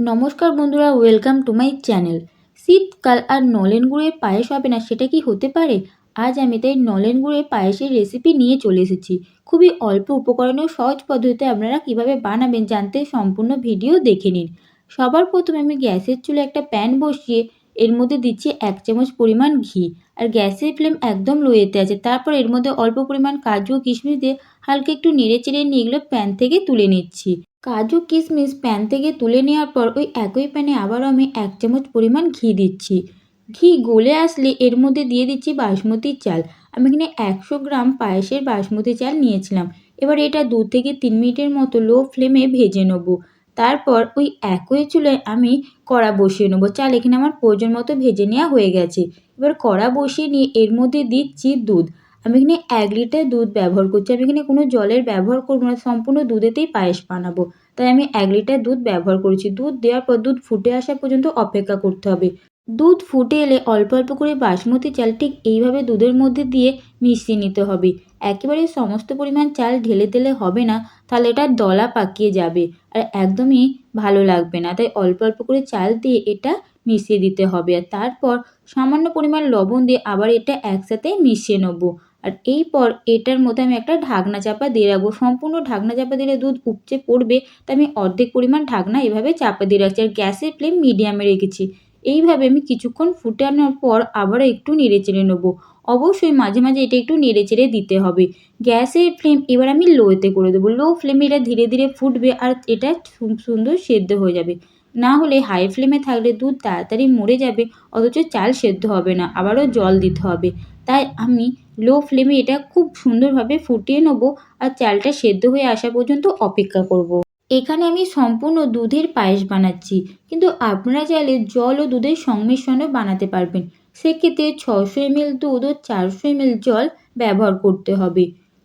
নমস্কার বন্ধুরা, welcome to my channel. শীতকাল আর নলেন গুড়ের পায়েস হবে না, সেটা কি হতে পারে? আজ আমি তাই নলেন গুড়ের পায়েসের রেসিপি নিয়ে চলে এসেছি। খুবই অল্প উপকরণে ও সহজ পদ্ধতিতে আপনারা কিভাবে বানাবেন জানতে সম্পূর্ণ ভিডিও দেখে নিন। সবার প্রথমে আমি গ্যাসের চুলায় একটা প্যান বসিয়ে এর মধ্যে দিচ্ছি 1 চামচ পরিমাণ ঘি। আর গ্যাসের ফ্লেম একদম লোয়েতে আছে। তারপর এর মধ্যে অল্প পরিমাণ কাজু ও কিশমিশ দিয়ে হালকা একটু নেড়ে চেড়ে নিয়ে এগুলো প্যান থেকে তুলে নিচ্ছি। কাজু কিশমিশ প্যান থেকে তুলে নেওয়ার পর ওই একই প্যানে আবারও আমি 1 চামচ পরিমাণ ঘি দিচ্ছি। ঘি গলে আসলে এর মধ্যে দিয়ে দিচ্ছি বাসমতি চাল। আমি এখানে 100 গ্রাম পায়েসের বাসমতি চাল নিয়েছিলাম। এবার এটা 2 থেকে 3 মিনিটের মতো লো ফ্লেমে ভেজে নেব। তারপর ওই একই চুলায় আমি কড়া বসিয়ে নেব। চাল এখানে আমার প্রয়োজন মতো ভেজে নেওয়া হয়ে গেছে। এবার কড়া বসিয়ে নিয়ে এর মধ্যে দিচ্ছি দুধ। আমি এখানে 1 লিটার দুধ ব্যবহার করছি। আমি এখানে কোনো জলের ব্যবহার করব না, সম্পূর্ণ দুধেতেই পায়েস বানাবো। তাই আমি 1 লিটার দুধ ব্যবহার করেছি। দুধ দেওয়ার পর দুধ ফুটে আসা পর্যন্ত অপেক্ষা করতে হবে। দুধ ফুটে এলে অল্প অল্প করে বাসমতি চাল ঠিক এইভাবে দুধের মধ্যে দিয়ে মিশিয়ে নিতে হবে। একেবারে সমস্ত পরিমাণ চাল ঢেলে দিলে হবে না, তাহলে এটা দলা পাকিয়ে যাবে আর একদমই ভালো লাগবে না। তাই অল্প অল্প করে চাল দিয়ে এটা মিশিয়ে দিতে হবে। আর তারপর সামান্য পরিমাণ লবণ দিয়ে আবার এটা একসাথে মিশিয়ে নেব। আর এরপর এটার মধ্যে আমি একটা ঢাকনা চাপা দিয়ে রাখবো। সম্পূর্ণ ঢাকনা চাপা দিলে দুধ উপচে পড়বে, তাই আমি অর্ধেক পরিমাণ ঢাকনা এভাবে চাপা দিয়ে রাখছি। আর গ্যাসের ফ্লেম মিডিয়ামে রেখেছি। এইভাবে আমি কিছুক্ষণ ফুটানোর পর আবারও একটু নেড়ে চেড়ে নেবো। অবশ্যই মাঝে মাঝে এটা একটু নেড়ে চেড়ে দিতে হবে। গ্যাসের ফ্লেম এবার আমি লোতে করে দেবো। লো ফ্লেমে এটা ধীরে ধীরে ফুটবে আর এটা সুন্দর সেদ্ধ হয়ে যাবে। না হলে হাই ফ্লেমে থাকলে দুধ তাড়াতাড়ি মরে যাবে, অথচ চাল সেদ্ধ হবে না, আবারও জল দিতে হবে। তাই আমি লো ফ্লেমে এটা খুব সুন্দরভাবে ফুটিয়ে নেব আর চালটা সেদ্ধ হয়ে আসা পর্যন্ত অপেক্ষা করব। এখানে আমি সম্পূর্ণ দুধের পায়েস বানাচ্ছি, কিন্তু আপনারা চাইলে জল ও দুধের সংমিশ্রণও বানাতে পারবেন। সেক্ষেত্রে 600 ml দুধ ও 400 ml জল ব্যবহার করতে হবে।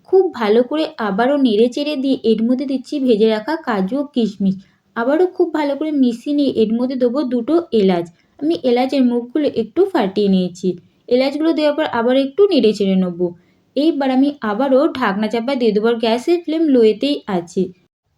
খুব ভালো করে আবারও নেড়ে চেড়ে দিয়ে এর মধ্যে দিচ্ছি ভেজে রাখা কাজু ও কিশমিশ। আবারও খুব ভালো করে মিশিয়ে নিয়ে এর মধ্যে দেবো 2টো এলাচ। আমি এলাচের মুখগুলো একটু ফাটিয়ে নিয়েছি। এলাচগুলো দেওয়ার পর আবার একটু নেড়ে চেড়ে নেবো। এইবার আমি আবারও ঢাকনা চাপা দিয়ে দেবো। আর গ্যাসের ফ্লেম লোয়েতেই আছে।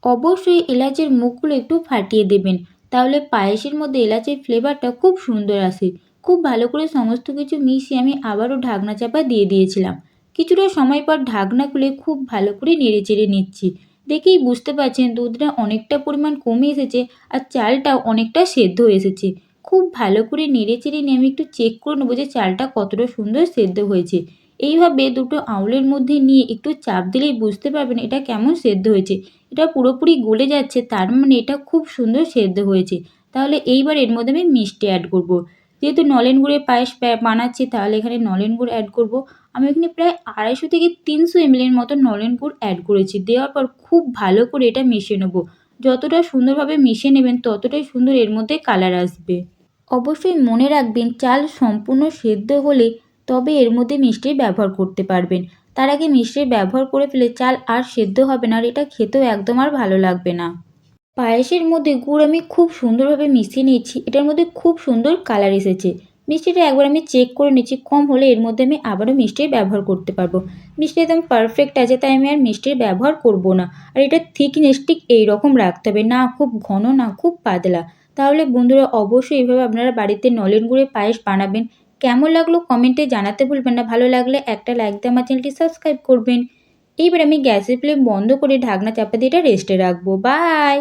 অবশ্যই এলাচের মুখগুলো একটু ফাটিয়ে দেবেন, তাহলে পায়েসের মধ্যে এলাচের ফ্লেভারটা খুব সুন্দর আসে। খুব ভালো করে সমস্ত কিছু মিশিয়ে আমি আবারও ঢাকনা চাপা দিয়ে দিয়েছিলাম। কিছুটা সময় পর ঢাকনা খুলে খুব ভালো করে নেড়ে চেড়ে নিচ্ছি। দেখেই বুঝতে পারছেন দুধটা অনেকটা পরিমাণ কমে এসেছে আর চালটাও অনেকটা সেদ্ধ এসেছে। খুব ভালো করে নেড়ে চেড়ে নিয়ে আমি একটু চেক করে নেবো যে চালটা কতটা সুন্দর সেদ্ধ হয়েছে। এইভাবে দুটো আঙুলের মধ্যে নিয়ে একটু চাপ দিলেই বুঝতে পারবেন এটা কেমন সেদ্ধ হয়েছে। এটা পুরোপুরি গলে যাচ্ছে, তার মানে এটা খুব সুন্দর সেদ্ধ হয়েছে। তাহলে এইবার এর মধ্যে আমি মিষ্টি অ্যাড করব। যেহেতু নলেন গুড়ের পায়েস বানাচ্ছি, তাহলে এখানে নলেন গুড় অ্যাড করব। আমি এখানে প্রায় 250 থেকে 300 ml এর মতো নলেন গুড় অ্যাড করেছি। দেওয়ার পর খুব ভালো করে এটা মিশিয়ে নেব। যতটা সুন্দরভাবে মিশিয়ে নেবেন ততটাই সুন্দর এর মধ্যে কালার আসবে। অবশ্যই মনে রাখবেন চাল সম্পূর্ণ সেদ্ধ হলে তবে এর মধ্যে মিষ্টির ব্যবহার করতে পারবেন। তার আগে মিষ্টির ব্যবহার করে ফেলে চাল আর সেদ্ধ হবে না আর এটা খেতেও একদম আর ভালো লাগবে না। পায়েসের মধ্যে গুড় আমি খুব সুন্দরভাবে মিশিয়ে নিয়েছি। এটার মধ্যে খুব সুন্দর কালার এসেছে। মিষ্টিটা একবার আমি চেক করে নিচ্ছি, কম হলে এর মধ্যে আমি আবারও মিষ্টির ব্যবহার করতে পারবো। মিষ্টি একদম পারফেক্ট আছে, তাই আমি আর মিষ্টির ব্যবহার করব না। আর এটা থিকনেস ঠিক এইরকম রাখতে হবে, না খুব ঘন না খুব পাতলা। তাহলে বন্ধুরা অবশ্যই এইভাবে আপনারা বাড়িতে নলেন গুড়ের পায়েস বানাবেন। কেমন লাগলো কমেন্টে জানাতে ভুলবেন না। ভালো লাগলে একটা লাইক দিয়ে আমার চ্যানেলটি সাবস্ক্রাইব করবেন। এইবার আমি গ্যাসের ফ্লেম বন্ধ করে ঢাকনা চাপা দিয়ে এটা রেস্টে রাখবো। বাই।